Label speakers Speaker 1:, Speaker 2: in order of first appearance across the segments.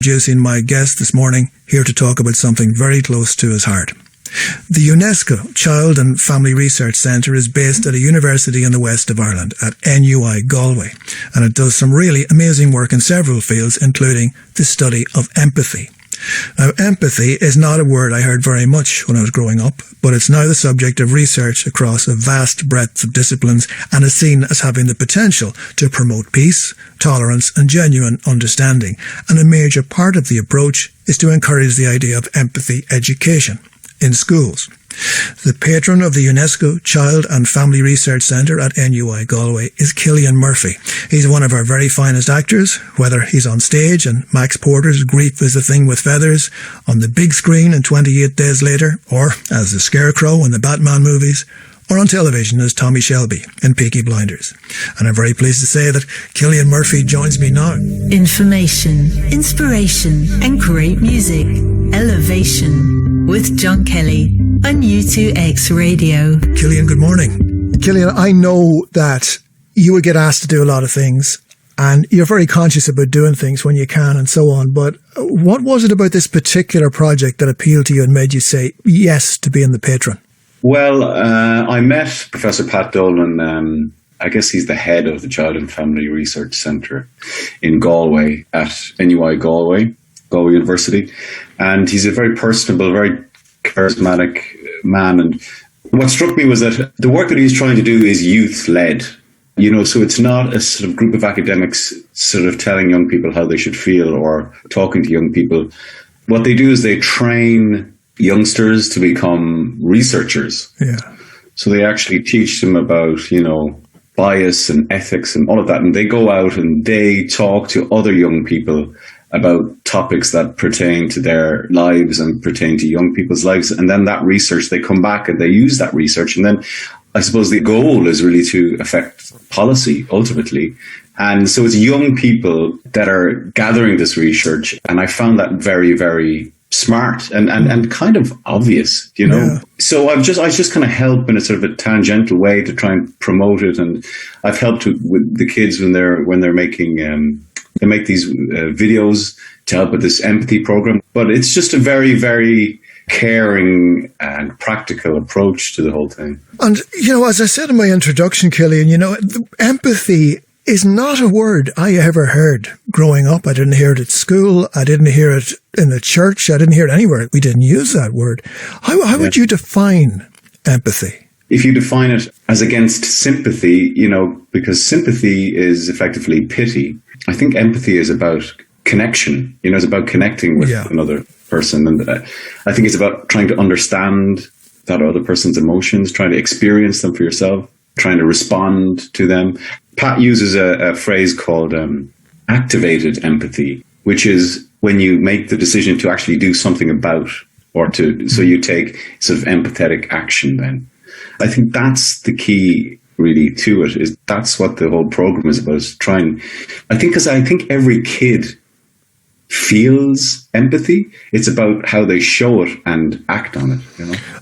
Speaker 1: Introducing my guest this morning, here to talk about something very close to his heart. The UNESCO Child and Family Research Centre is based at a university in the west of Ireland, at NUI Galway, and it does some really amazing work in several fields, including the study of empathy. Now, empathy is not a word I heard very much when I was growing up, but it's now the subject of research across a vast breadth of disciplines and is seen as having the potential to promote peace, tolerance and genuine understanding. And a major part of the approach is to encourage the idea of empathy education in schools. The patron of the UNESCO Child and Family Research Centre at NUI Galway is Cillian Murphy. He's one of our very finest actors, whether he's on stage in Max Porter's Grief is a Thing with Feathers, on the big screen in 28 Days Later, or as the Scarecrow in the Batman movies, or on television as Tommy Shelby in Peaky Blinders. And I'm very pleased to say that Cillian Murphy joins me now.
Speaker 2: Information, inspiration and great music. Elevation with John Kelly on 𝐂𝐢𝐥𝐥𝐲 Radio.
Speaker 1: Cillian, good morning. Cillian, I know that you would get asked to do a lot of things and you're very conscious about doing things when you can and so on, but what was it about this particular project that appealed to you and made you say yes to being the patron?
Speaker 3: Well, I met Professor Pat Dolan. I guess he's the head of the Child and Family Research Centre in Galway at NUI Galway University. And he's a very personable, very charismatic man. And what struck me was that the work that he's trying to do is youth-led. So it's not a sort of group of academics sort of telling young people how they should feel or talking to young people. What they do is they train youngsters to become researchers.
Speaker 1: Yeah. So
Speaker 3: they actually teach them about, bias and ethics and all of that. And they go out and they talk to other young people about topics that pertain to their lives and pertain to young people's lives. And then that research, they come back and they use that research. And then I suppose the goal is really to affect policy ultimately. And so it's young people that are gathering this research. And I found that very, very smart and kind of obvious,
Speaker 1: Yeah.
Speaker 3: So I just kind of help in a sort of a tangential way to try and promote it. And I've helped with the kids when they're making, they make these videos to help with this empathy program. But it's just a very, very caring and practical approach to the whole thing.
Speaker 1: And, as I said in my introduction, Cillian, empathy is not a word I ever heard growing up. I didn't hear it at school. I didn't hear it in the church. I didn't hear it anywhere. We didn't use that word. How would you define empathy?
Speaker 3: If you define it as against sympathy, because sympathy is effectively pity. I think empathy is about connection. It's about connecting with another person. And I think it's about trying to understand that other person's emotions, trying to experience them for yourself, trying to respond to them. Pat uses a phrase called activated empathy, which is when you make the decision to actually do something about, so you take sort of empathetic action then. I think that's the key really to it, is that's what the whole program is about, is I think every kid feels empathy. It's about how they show it and act on it,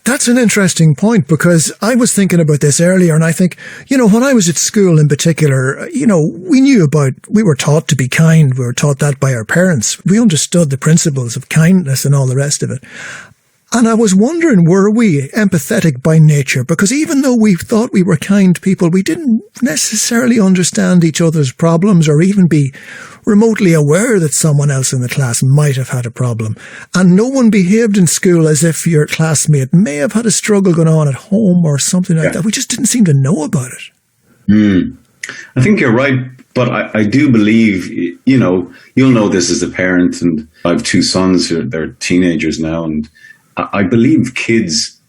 Speaker 1: That's an interesting point, because I was thinking about this earlier, and I think, when I was at school in particular, we were taught to be kind. We were taught that by our parents. We understood the principles of kindness and all the rest of it. And I was wondering, were we empathetic by nature? Because even though we thought we were kind people, we didn't necessarily understand each other's problems or even be remotely aware that someone else in the class might have had a problem. And no one behaved in school as if your classmate may have had a struggle going on at home or something like that. We just didn't seem to know about it.
Speaker 3: I think you're right. But I do believe, you'll know this as a parent, and I have two sons they're teenagers now, and I believe kids,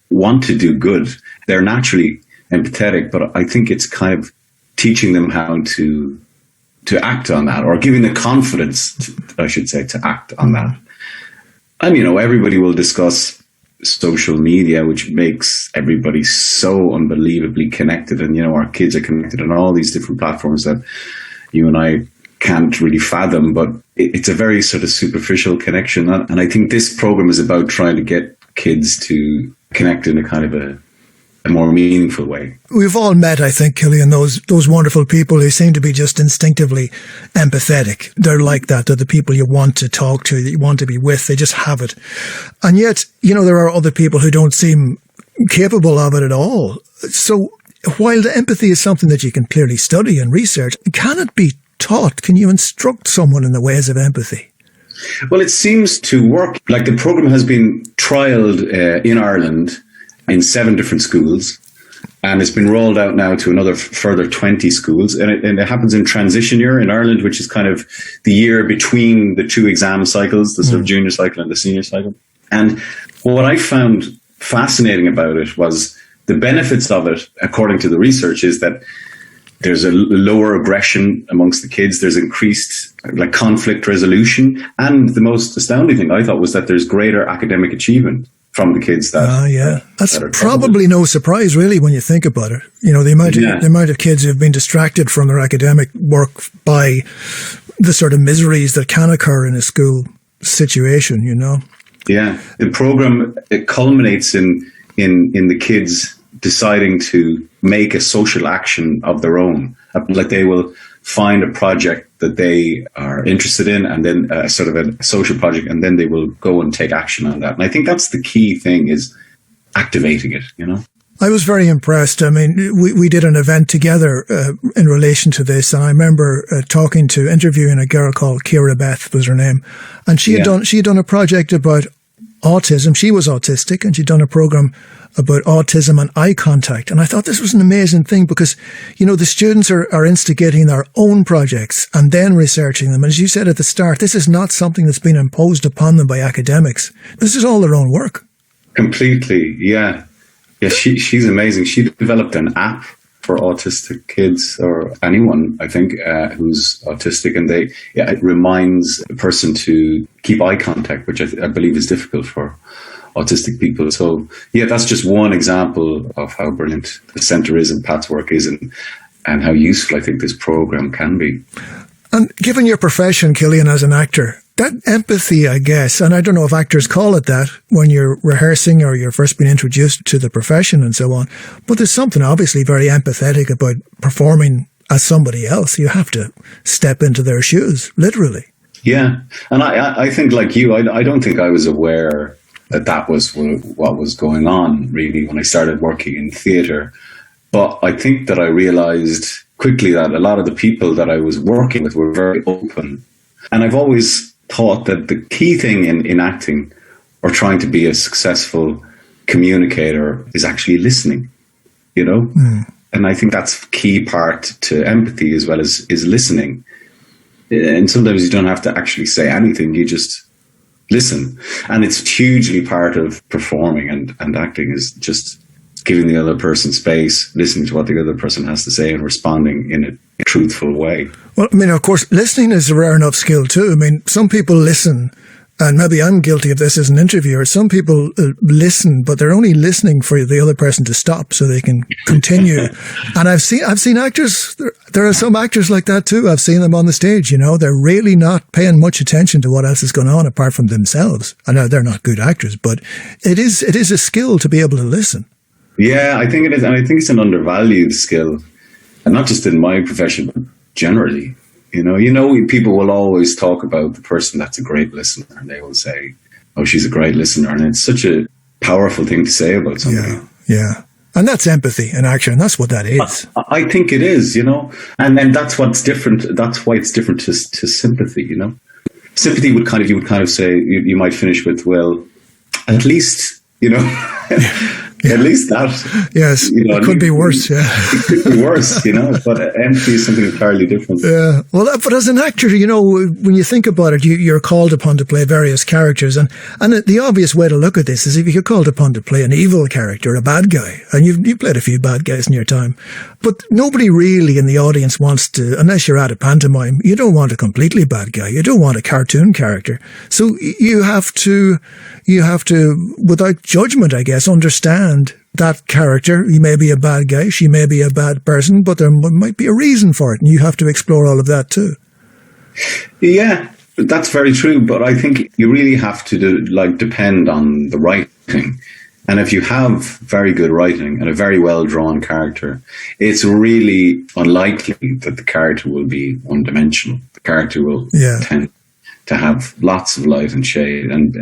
Speaker 3: want to do good. They're naturally empathetic, but I think it's kind of teaching them how to act on that, or giving the confidence, to act on that. And, everybody will discuss social media, which makes everybody so unbelievably connected. And, our kids are connected on all these different platforms that you and I can't really fathom, but it's a very sort of superficial connection. And I think this program is about trying to get kids to connect in a kind of a more meaningful way.
Speaker 1: We've all met, I think, Cillian, those wonderful people who seem to be just instinctively empathetic. They're like that. They're the people you want to talk to, that you want to be with. They just have it. And yet, there are other people who don't seem capable of it at all. So while the empathy is something that you can clearly study and research, can it be taught? Can you instruct someone in the ways of empathy?
Speaker 3: Well, it seems to work. Like, the program has been trialled in Ireland in 7 different schools, and it's been rolled out now to another further 20 schools. And it happens in transition year in Ireland, which is kind of the year between the 2 exam cycles, the sort of junior cycle and the senior cycle. And what I found fascinating about it was the benefits of it, according to the research, is that there's a lower aggression amongst the kids. There's increased conflict resolution. And the most astounding thing I thought was that there's greater academic achievement from the kids
Speaker 1: that's probably no surprise, really, when you think about it. The amount of kids who've been distracted from their academic work by the sort of miseries that can occur in a school situation,
Speaker 3: Yeah, the program, it culminates in the kids deciding to make a social action of their own. Like, they will find a project that they are interested in, and then sort of a social project, and then they will go and take action on that. And I think that's the key thing, is activating it,
Speaker 1: I was very impressed. I mean, we did an event together in relation to this, and I remember interviewing a girl called 𝐂𝐢𝐥𝐥𝐲 was her name, and she had done a project about autism. She was autistic, and she'd done a program about autism and eye contact. And I thought this was an amazing thing because, the students are instigating their own projects and then researching them. And as you said at the start, this is not something that's been imposed upon them by academics. This is all their own work.
Speaker 3: Completely, yeah. Yeah, she's amazing. She developed an app for autistic kids, or anyone, I think, who's autistic, and it reminds a person to keep eye contact, which I believe is difficult for autistic people. So, yeah, that's just one example of how brilliant the centre is and Pat's work is, and how useful I think this program can be.
Speaker 1: And given your profession, Cillian, as an actor, that empathy, I guess, and I don't know if actors call it that when you're rehearsing or you're first being introduced to the profession and so on, but there's something obviously very empathetic about performing as somebody else. You have to step into their shoes, literally.
Speaker 3: Yeah, and I think, like you, I don't think I was aware that was what was going on, really, when I started working in theatre. But I think that I realised quickly that a lot of the people that I was working with were very open. And I've always thought that the key thing in acting, or trying to be a successful communicator, is actually listening, And I think that's a key part to empathy as well, is listening. And sometimes you don't have to actually say anything, you just listen. And it's hugely part of performing and acting, is just giving the other person space, listening to what the other person has to say, and responding in a truthful way. Well,
Speaker 1: I mean, of course, listening is a rare enough skill too. I mean, some people listen, and maybe I'm guilty of this as an interviewer. Some people listen, but they're only listening for the other person to stop so they can continue. And I've seen actors. There are some actors like that too. I've seen them on the stage. They're really not paying much attention to what else is going on apart from themselves. I know they're not good actors, but it is a skill to be able to listen.
Speaker 3: Yeah, I think it is, and I think it's an undervalued skill, and not just in my profession, but generally. People will always talk about the person that's a great listener, and they will say, "Oh, she's a great listener," and it's such a powerful thing to say about somebody.
Speaker 1: Yeah, and that's empathy in action. That's what that is.
Speaker 3: I think it is, and then that's what's different. That's why it's different to sympathy. Sympathy you would kind of say, you might finish with, well, at least, At least that.
Speaker 1: Yes, it could be worse. Yeah,
Speaker 3: it could be worse, But empathy is something entirely different.
Speaker 1: Yeah. Well, but as an actor, when you think about it, you're called upon to play various characters, and the obvious way to look at this is if you're called upon to play an evil character, a bad guy, and you've played a few bad guys in your time, but nobody really in the audience wants to, unless you're at a pantomime, you don't want a completely bad guy. You don't want a cartoon character. So you have to, without judgment, I guess, understand that character. He may be a bad guy, she may be a bad person, but there might be a reason for it, and you have to explore all of that too.
Speaker 3: Yeah, that's very true, but I think you really have to depend on the writing. And if you have very good writing and a very well-drawn character, it's really unlikely that the character will be one-dimensional. The character will tend to have lots of light and shade. And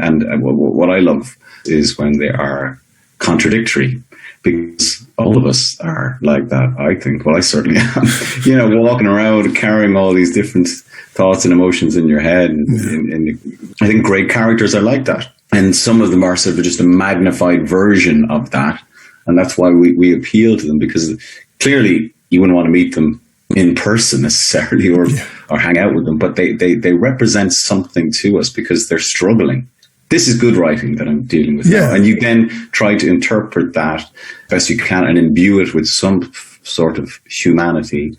Speaker 3: what I love is when they are contradictory, because all of us are like that, I think. Well, I certainly am. Walking around carrying all these different thoughts and emotions in your head. And I think great characters are like that. And some of them are sort of just a magnified version of that. And that's why we appeal to them, because clearly you wouldn't want to meet them in person necessarily or hang out with them. But they represent something to us because they're struggling. This is good writing that I'm dealing with now. And you then try to interpret that best you can and imbue it with some sort of humanity.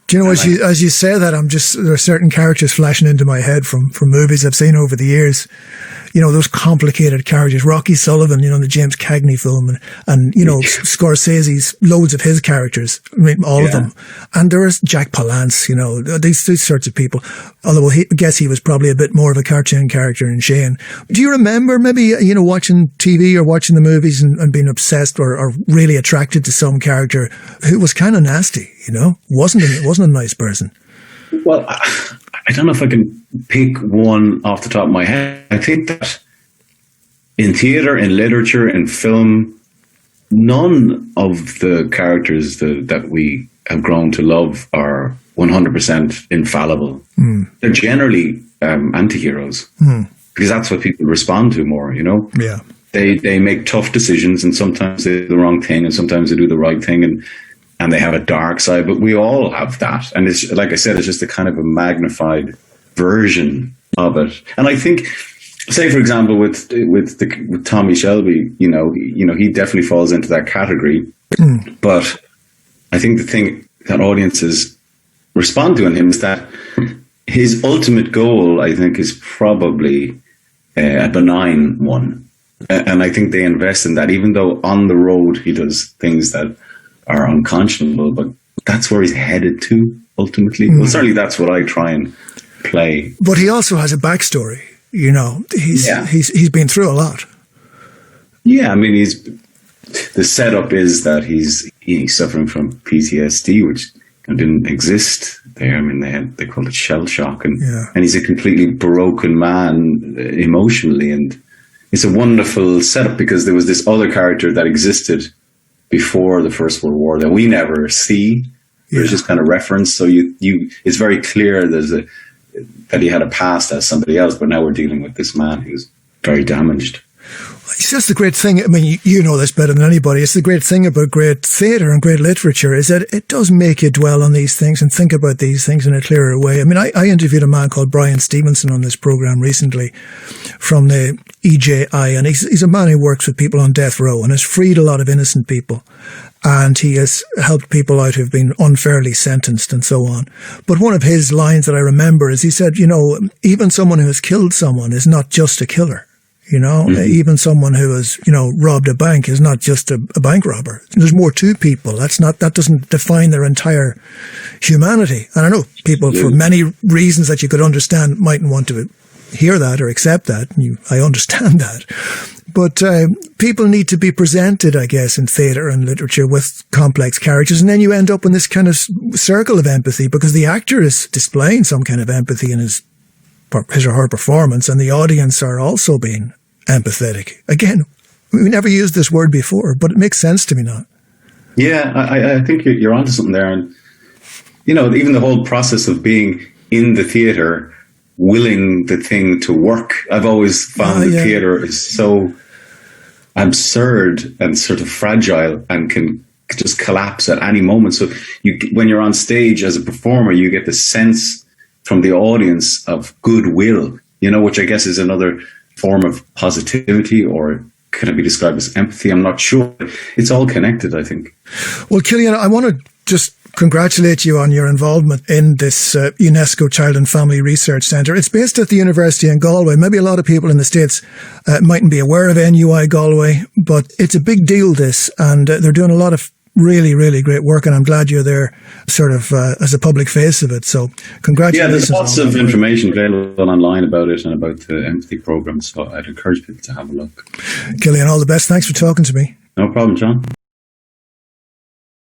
Speaker 1: Do you know, as you say that, there are certain characters flashing into my head from movies I've seen over the years. Those complicated characters, Rocky Sullivan, the James Cagney film, and Scorsese's loads of his characters, all of them. And there is Jack Palance, these sorts of people. Although I guess he was probably a bit more of a cartoon character in Shane. Do you remember maybe, watching TV or watching the movies and being obsessed or really attracted to some character who was kind of nasty, wasn't a nice person?
Speaker 3: Well, I don't know if I can pick one off the top of my head. I think that in theatre, in literature, in film, none of the characters that we have grown to love are 100% infallible. They're generally anti-heroes because that's what people respond to more,
Speaker 1: Yeah.
Speaker 3: They make tough decisions, and sometimes they do the wrong thing and sometimes they do the right thing, and they have a dark side, but we all have that. And it's, like I said, it's just a kind of a magnified version of it. And I think, say for example, with Tommy Shelby, he definitely falls into that category. But I think the thing that audiences respond to in him is that his ultimate goal, I think, is probably a benign one. And I think they invest in that, even though on the road he does things that are unconscionable, but that's where he's headed to ultimately. Well, certainly that's what I try and play.
Speaker 1: But he also has a backstory, he's been through a lot. Yeah,
Speaker 3: I mean, the setup is that he's suffering from PTSD, which didn't exist there. I mean, they call it shell shock, and he's a completely broken man emotionally, and it's a wonderful setup because there was this other character that existed before the First World War that we never see. There's just kind of reference. So it's very clear that he had a past as somebody else, but now we're dealing with this man who's very damaged.
Speaker 1: It's just the great thing. I mean, you know this better than anybody. It's the great thing about great theatre and great literature is that it does make you dwell on these things and think about these things in a clearer way. I mean, I interviewed a man called Brian Stevenson on this program recently from the EJI, and he's a man who works with people on death row and has freed a lot of innocent people. And he has helped people out who've been unfairly sentenced and so on. But one of his lines that I remember is he said, even someone who has killed someone is not just a killer. Even someone who has, robbed a bank is not just a bank robber. There's more to people. That doesn't define their entire humanity. And I know people, for many reasons that you could understand, mightn't want to hear that or accept that. I understand that. But people need to be presented, I guess, in theatre and literature with complex characters. And then you end up in this kind of circle of empathy because the actor is displaying some kind of empathy in his or her performance, and the audience are also being empathetic. Again, we never used this word before, but it makes sense to me now.
Speaker 3: Yeah, I think you're onto something there. And, even the whole process of being in the theatre, willing the thing to work. I've always found the theatre is so absurd and sort of fragile and can just collapse at any moment. So when you're on stage as a performer, you get the sense from the audience of goodwill, which I guess is another form of positivity, or can it be described as empathy? I'm not sure. It's all connected, I think.
Speaker 1: Well, Cillian, I want to just congratulate you on your involvement in this UNESCO Child and Family Research Centre. It's based at the University in Galway. Maybe a lot of people in the States mightn't be aware of NUI Galway, but it's a big deal, this, and they're doing a lot of Really, really great work, and I'm glad you're there sort of as a public face of it. So congratulations.
Speaker 3: Yeah, there's lots of information available online about it and about the empathy program, so I'd encourage people to have a look.
Speaker 1: Cillian, all the best. Thanks for talking to me.
Speaker 3: No problem, John.